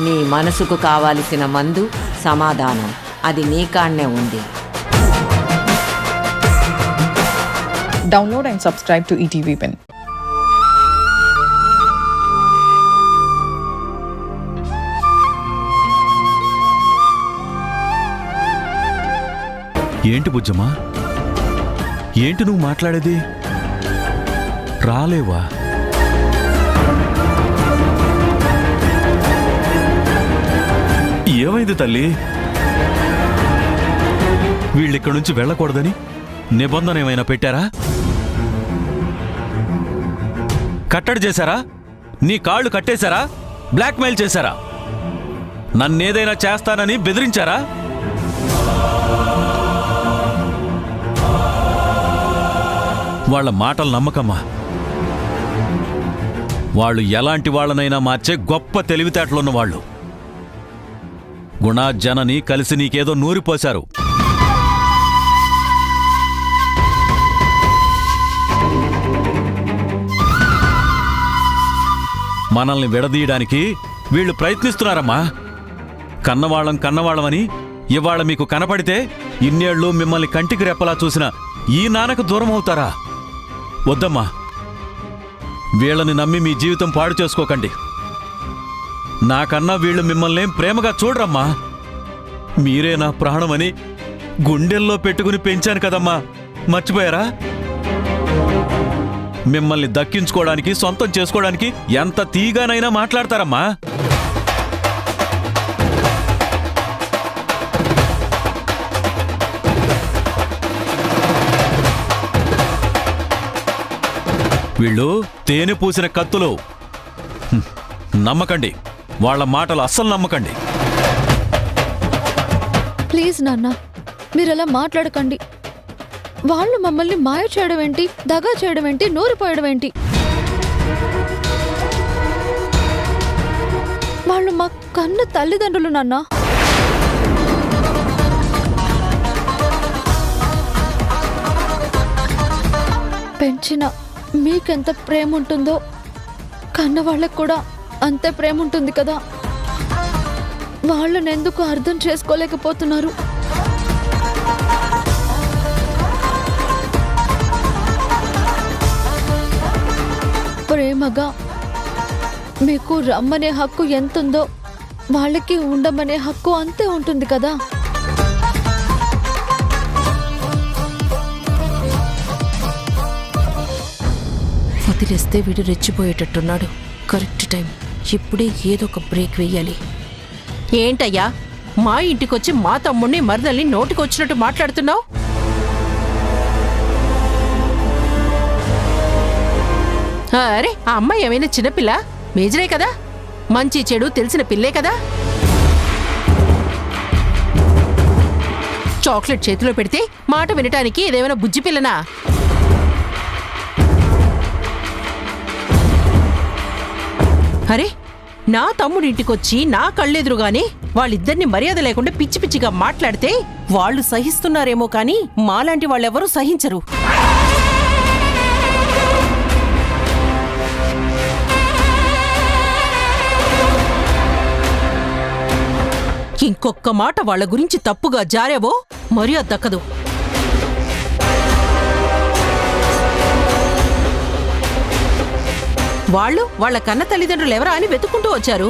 నీ మనసుకు కావాల్సిన మందు సమాధానం అది నీ కాడనే ఉంది. Download and subscribe to ETV Win. ఏంటి బుజ్జమ్మా, ఏంటి నువ్వు మాట్లాడేది? రాలేవా? ఏమైంది తల్లి? వీళ్ళిక్కడి నుంచి వెళ్ళకూడదని నిబంధన ఏమైనా పెట్టారా? కట్టడి చేశారా? నీ కాళ్ళు కట్టేశారా? బ్లాక్మెయిల్ చేశారా? నన్నేదైనా చేస్తానని బెదిరించారా? వాళ్ళ మాటలు నమ్మకమ్మా. వాళ్ళు ఎలాంటి వాళ్ళనైనా మార్చే గొప్ప తెలివితేటలున్న వాళ్ళు. గుణ జనని కలిసి నీకేదో నూరిపోశారు. మనల్ని విడదీయడానికి వీళ్ళు ప్రయత్నిస్తున్నారమ్మా. కన్నవాళ్ళమని ఇవాళ మీకు కనపడితే ఇన్నేళ్లు మిమ్మల్ని కంటికి రెప్పలా చూసిన ఈ నాన్నకు దూరం అవుతారా? వద్దమ్మా, వీళ్ళని నమ్మి మీ జీవితం పాడు చేసుకోకండి. నాకన్నా వీళ్ళు మిమ్మల్ని ప్రేమగా చూడరమ్మా. మీరే నా ప్రాణమని గుండెల్లో పెట్టుకుని పెంచాను కదమ్మా, మర్చిపోయారా? మిమ్మల్ని దక్కించుకోవడానికి, సొంతం చేసుకోవడానికి ఎంత తీగానైనా మాట్లాడతారమ్మా. వీళ్ళు తేనె పూసిన కత్తులు. నమ్మకండి, వాళ్ళ మాటలు అస్సలు నమ్మకండి. ప్లీజ్ నాన్న, మీరలా మాట్లాడకండి. వాళ్ళు మమ్మల్ని మాయ చేయడం ఏంటి, దగా చేయడం ఏంటి, నూరిపోయడం ఏంటి? వాళ్ళు మా కన్న తల్లిదండ్రులు నాన్న. పెంచిన మీకెంత ప్రేమ ఉంటుందో కన్న వాళ్ళకు కూడా అంతే ప్రేమ ఉంటుంది కదా. వాళ్ళని ఎందుకు అర్థం చేసుకోలేకపోతున్నారు? ప్రేమగా మీకు రమ్మనే హక్కు ఎంతుందో వాళ్ళకి ఉండమనే హక్కు అంతే ఉంటుంది కదా. వదిలేస్తే వీడు రెచ్చిపోయేటట్టున్నాడు. కరెక్ట్ టైం, ఇప్పుడే ఏదో ఒక బ్రేక్ వెయ్యాలి. ఏంటయ్యా, మా ఇంటికొచ్చి మా తమ్ముడిని మరదల్ని నోటికొచ్చినట్టు మాట్లాడుతున్నావు? అరే, ఆ అమ్మాయి ఏమైనా చిన్నపిల్ల? మేజరే కదా, మంచి చెడు తెలిసిన పిల్లే కదా. చాక్లెట్ చేతిలో పెడితే మాట వినటానికి ఇదేమైనా బుజ్జి పిల్లనా? అరే, నా తమ్ముడి ఇంటికొచ్చి నా కళ్ళెదురుగానే వాళ్ళిద్దరిని మర్యాద లేకుండా పిచ్చి పిచ్చిగా మాట్లాడితే వాళ్ళు సహిస్తున్నారేమో కానీ మాలాంటి వాళ్ళెవరూ సహించరు. ఇంకొక్క మాట వాళ్ళ గురించి తప్పుగా జారేవో మర్యాద దక్కదు. వాళ్ళు వాళ్ళ కన్న తల్లిదండ్రులు ఎవరా అని వెతుక్కుంటూ వచ్చారు.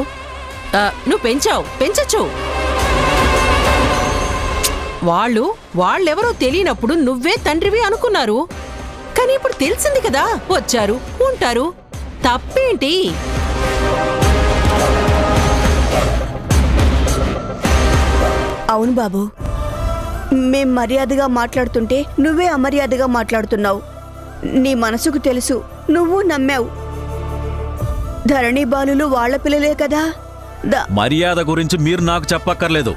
నువ్వు పెంచచ్చు. వాళ్ళెవరో తెలియనప్పుడు నువ్వే తండ్రివి అనుకున్నారు. కానీ ఇప్పుడు తెలిసింది కదా, వచ్చారు, ఉంటారు. తప్పేంటి? అవును బాబు, మేం మర్యాదగా మాట్లాడుతుంటే నువ్వే అమర్యాదగా మాట్లాడుతున్నావు. నీ మనసుకు తెలుసు, నువ్వు నమ్మావు. ధరణి బాలులు వాళ్ళ పిల్లలే కదా. మర్యాద గురించి మీరు నాకు చెప్పక్కర్లేదు.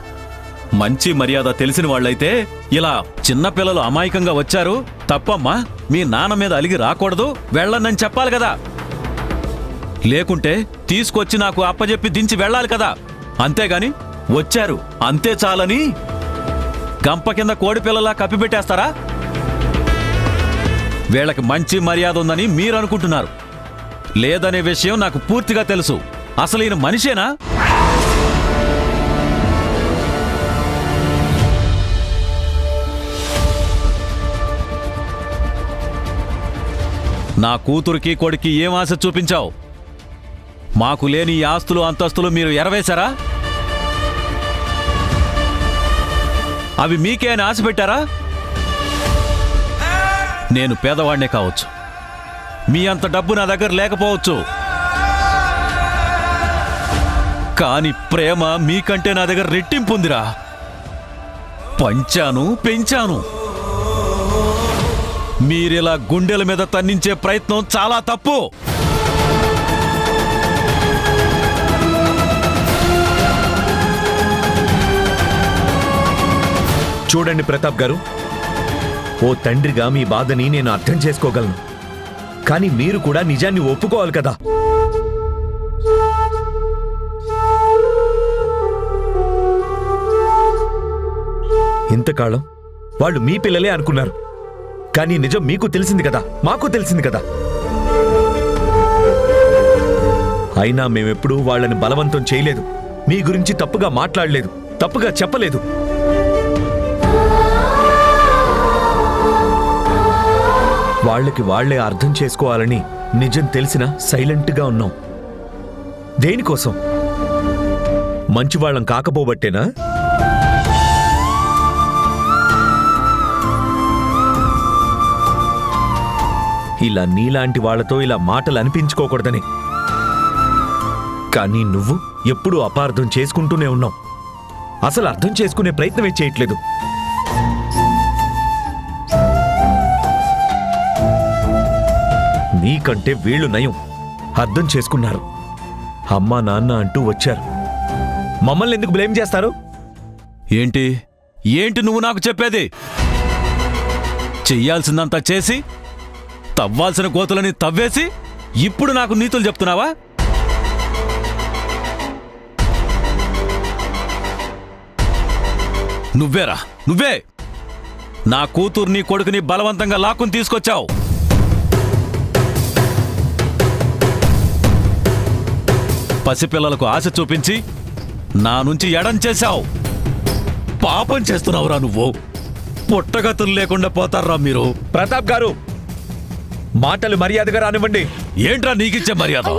మంచి మర్యాద తెలిసిన వాళ్ళైతే ఇలా చిన్నపిల్లలు అమాయకంగా వచ్చారు, తప్పమ్మా, మీ నాన్న మీద అలిగి రాకూడదు, వెళ్ళనని చెప్పాలి కదా. లేకుంటే తీసుకొచ్చి నాకు అప్పజెప్పి దించి వెళ్ళాలి కదా. అంతేగాని వచ్చారు అంతే చాలని గంప కింద కోడి పిల్లలా కప్పిపెట్టేస్తారా? వీళ్ళకి మంచి మర్యాద ఉందని మీరు అనుకుంటున్నారు. లేదనే విషయం నాకు పూర్తిగా తెలుసు. అసలు ఈయన మనిషేనా? నా కూతురికి కొడుక్కి ఏం ఆశ చూపించావు? మాకు లేని ఈ ఆస్తులు అంతస్తులు మీరు ఎరవేశారా? అవి మీకే అని ఆశ పెట్టారా? నేను పేదవాణ్ణే కావచ్చు, మీ అంత డబ్బు నా దగ్గర లేకపోవచ్చు, కాని ప్రేమ మీకంటే నా దగ్గర రెట్టింపు ఉందిరా. పంచాను, పెంచాను. మీరిలా గుండెల మీద తన్నించే ప్రయత్నం చాలా తప్పు. చూడండి ప్రతాప్ గారు, ఓ తండ్రిగా మీ బాధని నేను అర్థం చేసుకోగలను. కానీ మీరు కూడా నిజాన్ని ఒప్పుకోవాలి కదా. ఇంతకాలం వాళ్ళు మీ పిల్లలే అనుకున్నారు, కానీ నిజం మీకు తెలిసింది కదా, మాకు తెలిసింది కదా. అయినా మేమెప్పుడూ వాళ్ళని బలవంతం చేయలేదు, మీ గురించి తప్పుగా మాట్లాడలేదు, తప్పుగా చెప్పలేదు. వాళ్ళకి వాళ్లే అర్థం చేసుకోవాలని నిజం తెలిసినా సైలెంట్గా ఉన్నాం. దేనికోసం? మంచివాళ్ళం కాకపోబట్టేనా? ఇలా నీలాంటి వాళ్లతో ఇలా మాటలు అనిపించుకోకూడదని. కానీ నువ్వు ఎప్పుడూ అపార్థం చేసుకుంటూనే ఉన్నావు. అసలు అర్థం చేసుకునే ప్రయత్నమే చేయట్లేదు. నీకంటే వీళ్ళు నయం, అర్థం చేసుకున్నారు. అమ్మా నాన్న అంటూ వచ్చారు. మమ్మల్ని ఎందుకు బ్లేమ్ చేస్తారు? ఏంటి ఏంటి నువ్వు నాకు చెప్పేది? చెయ్యాల్సిందంతా చేసి, తవ్వాల్సిన కోతులని తవ్వేసి, ఇప్పుడు నాకు నీతులు చెప్తున్నావా? నువ్వేరా, నువ్వే నా కూతుర్ని కొడుకుని బలవంతంగా లాక్కుని తీసుకొచ్చావు. పసిపిల్లలకు ఆశ చూపించి నా నుంచి ఎడం చేశావు. పాపం చేస్తున్నావురా నువ్వు. పుట్టగతులు లేకుండా పోతారా మీరు. ప్రతాప్ గారు, మాటలు మర్యాదగా రానివ్వండి. ఏంట్రా నీకిచ్చే మర్యాద?